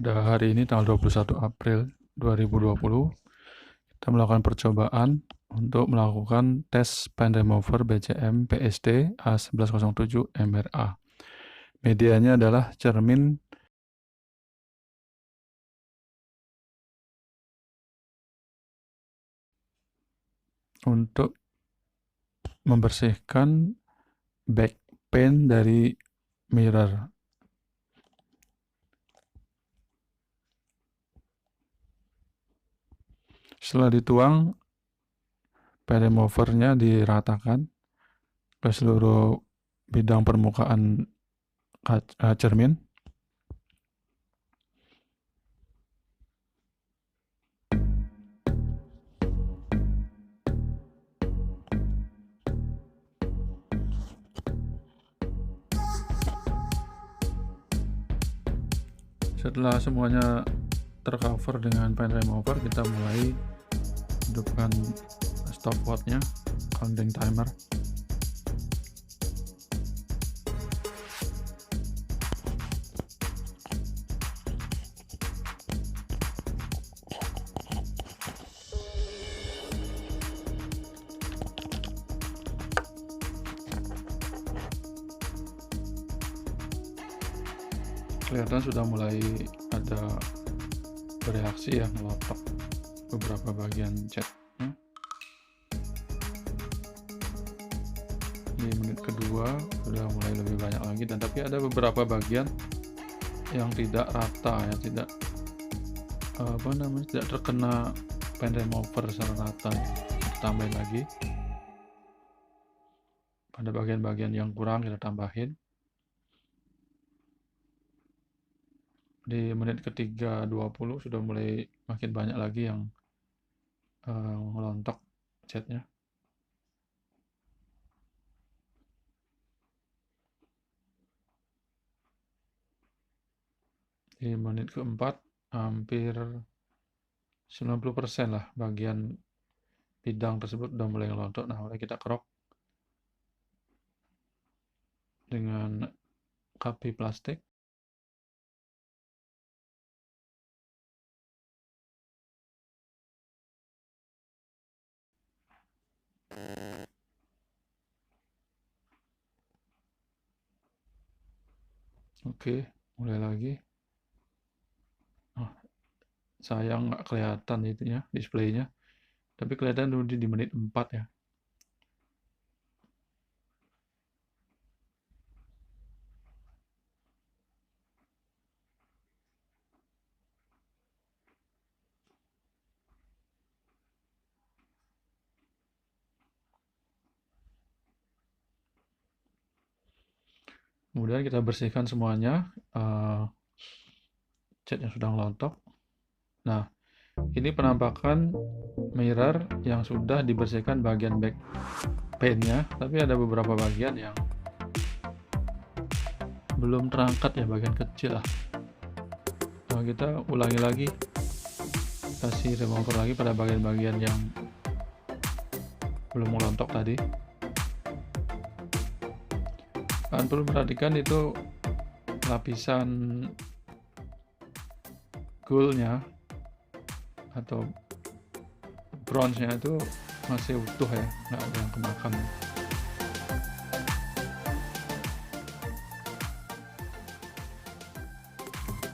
Pada hari ini tanggal 21 April 2020, kita melakukan percobaan untuk melakukan tes pen remover BCM PSD A1107 MRA. Medianya adalah cermin untuk membersihkan back pen dari mirror. Setelah dituang, pen removernya diratakan ke seluruh bidang permukaan cermin. Setelah semuanya tercover dengan pen remover, kita mulai hidupkan stopwatchnya, counting timer. Kelihatan sudah mulai ada bereaksi ya, melotok beberapa bagian catnya. Di menit kedua sudah mulai lebih banyak lagi, dan tapi ada beberapa bagian yang tidak rata ya, tidak tidak terkena pen remover secara rata. Kita tambahin lagi. Pada bagian-bagian yang kurang kita tambahin. Di menit ketiga 20 sudah mulai makin banyak lagi yang ngelontok catnya. Di menit keempat hampir 90% lah bagian bidang tersebut sudah mulai ngelontok. Nah, mulai kita kerok dengan kapi plastik. Oke, mulai lagi. Sayang nggak kelihatan itunya, displaynya, tapi kelihatan dulu di menit 4 ya. Kemudian kita bersihkan semuanya cat yang sudah ngelontok. Nah, ini penampakan mirror yang sudah dibersihkan bagian back pane-nya, tapi ada beberapa bagian yang belum terangkat ya, bagian kecil lah. Nah, kita ulangi lagi, kasih remover lagi pada bagian-bagian yang belum ngelontok tadi. Kalian perlu perhatikan itu lapisan gold-nya atau bronze-nya itu masih utuh ya, nggak ada yang kemakan.